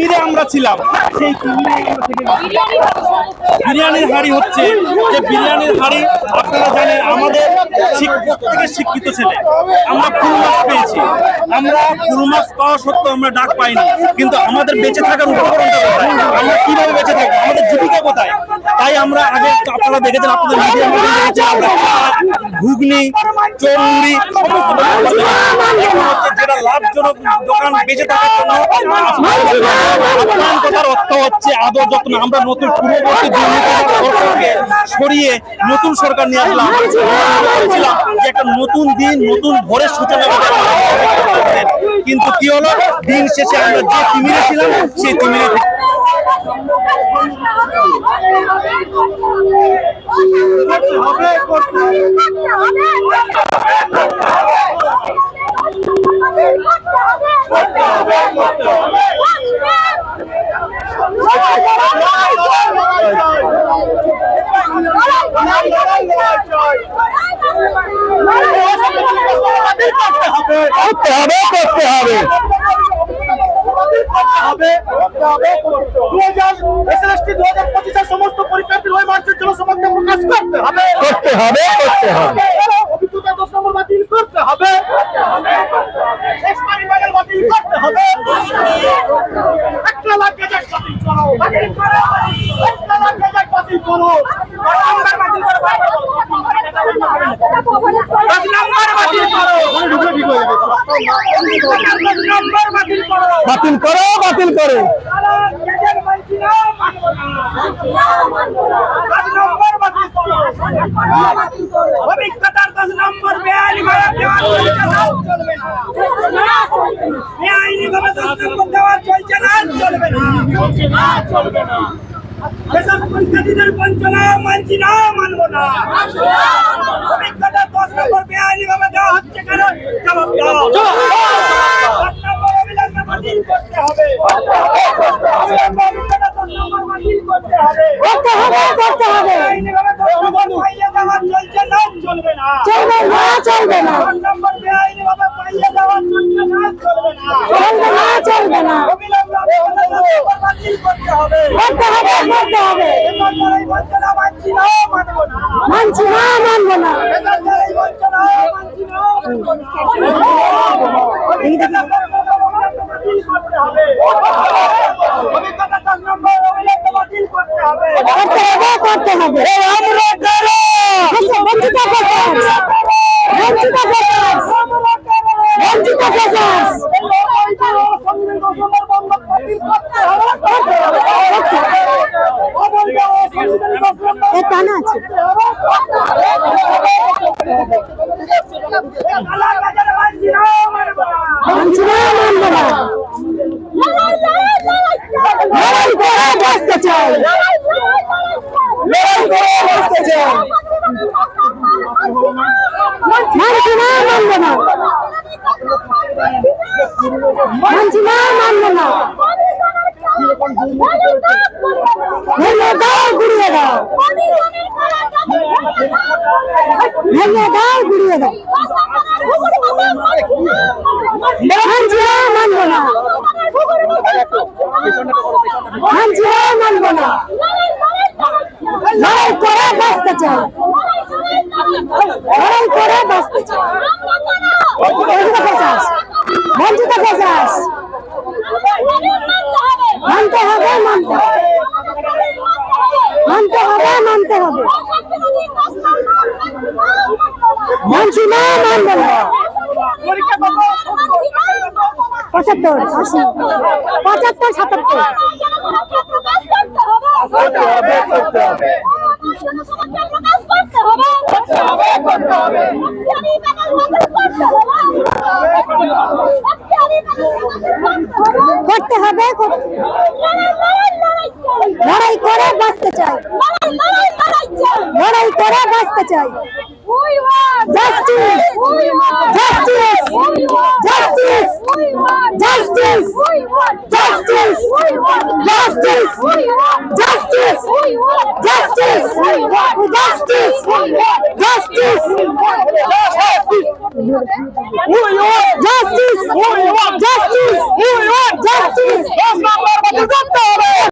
তিমিরে আমরা ছিলাম, সেই বিরিয়ানির হাড়ি হচ্ছে যে বিরিয়ানির হাড়ি আপনারা জানেন আমাদের প্রত্যেকের শিক্ষিত ছেলে, আমরা ফুল মার্কস পেয়েছি, আমরা ফুল মার্কস পাওয়া সত্ত্বেও আমরা ডাক পাইনি, কিন্তু আমাদের বেঁচে থাকার উপকরণটা কোথায়, আমরা কিভাবে বেঁচে থাকবো, আমাদের জীবিকা কোথায়? তাই আমরা আগে আপনারা দেখেছেন, আপনাদের মিডিয়ার মধ্যে দেখেছেন আমরা ঘুগনি, চৌমুড়ি সমস্ত যেটা লাভজনক দোকান বেঁচে থাকার জন্য আপনার কথার অর্থ হচ্ছে আদর যত্ন। আমরা নতুন পূর্ববর্তী সরকারকে সরিয়ে নতুন সরকার নিয়ে আসলাম, বলেছিলাম যে একটা নতুন দিন নতুন ভোরের সূচনা, কিন্তু কি হলো, দিন শেষে আমরা যে তিমিরে ছিলাম সেই তিমিরে থেকে সমস্ত পরীক্ষার্থীর ওই মানুষের জন্য সমর্থন প্রকাশ করতে হবে, অভিজ্ঞতা 10 নম্বর বাতিল করতে হবে, বাতিল করতে হবে, 1 লাখ গেজেট বাতিল করো, 1 লাখ গেজেট বাতিল করো, 10 নম্বর বাতিল করো, বাতিল করো। অভিজ্ঞতার 10 নম্বর বেআইনি ভাবে দেওয়া চলবে না, বেআইনি ভাবে 10 নম্বর দেওয়া চলছে না, চলবে না। এসব পরীক্ষার্থীদের বঞ্চনা মানছি না, মানবো না। অভিজ্ঞতার 10 নম্বর বেআইনি ভাবে দেওয়া হচ্ছে কেন, জবাব দাও। 10 নম্বর অবিলম্বে বাতিল করতে হবে, অভিজ্ঞতার 10 নম্বর বাতিল করতে হবে। বেআইনি ভাবে 10 নম্বর পাইয়ে দেওয়া চলছে না, চলবে না। 10 নম্বর বেআইনি ভাবে পাইয়ে দেওয়া চলছে না, চলবে না। অবিলম্বে অভিজ্ঞতার 10 নম্বর বাতিল করতে হবে। মানছি না, মানবো না। করতে হবে। টানা আছে, মানছি না, মানবো না। লড়াই করে বাঁচতে চাই, মানছি না, মানবো না। মানছি না, মানবো না। ভেঙে দাও, গুড়িয়ে দাও, ভেঙে দাও, গুড়িয়ে দাও। মানছি না, মানবো না। মানছি না, মানবো না। লড়াই করে বাঁচতে চাই, লড়াই করে বাঁচতে চাই। বঞ্চিত ফেসাস মানতে হবে, মানতে হবে, মানতে হবে, মানতে হবে। মানছি না, মানবো না। 75, 80, 75, 77। করতে হবে, লড়াই করে বাঁচতে চাই, লড়াই করে বাঁচতে চাই। Justice! Justice! Justice! Justice! Justice! Justice! Justice! Justice! Justice! Justice! Who you want? Justice! Who you want? Justice! Who you want? Justice!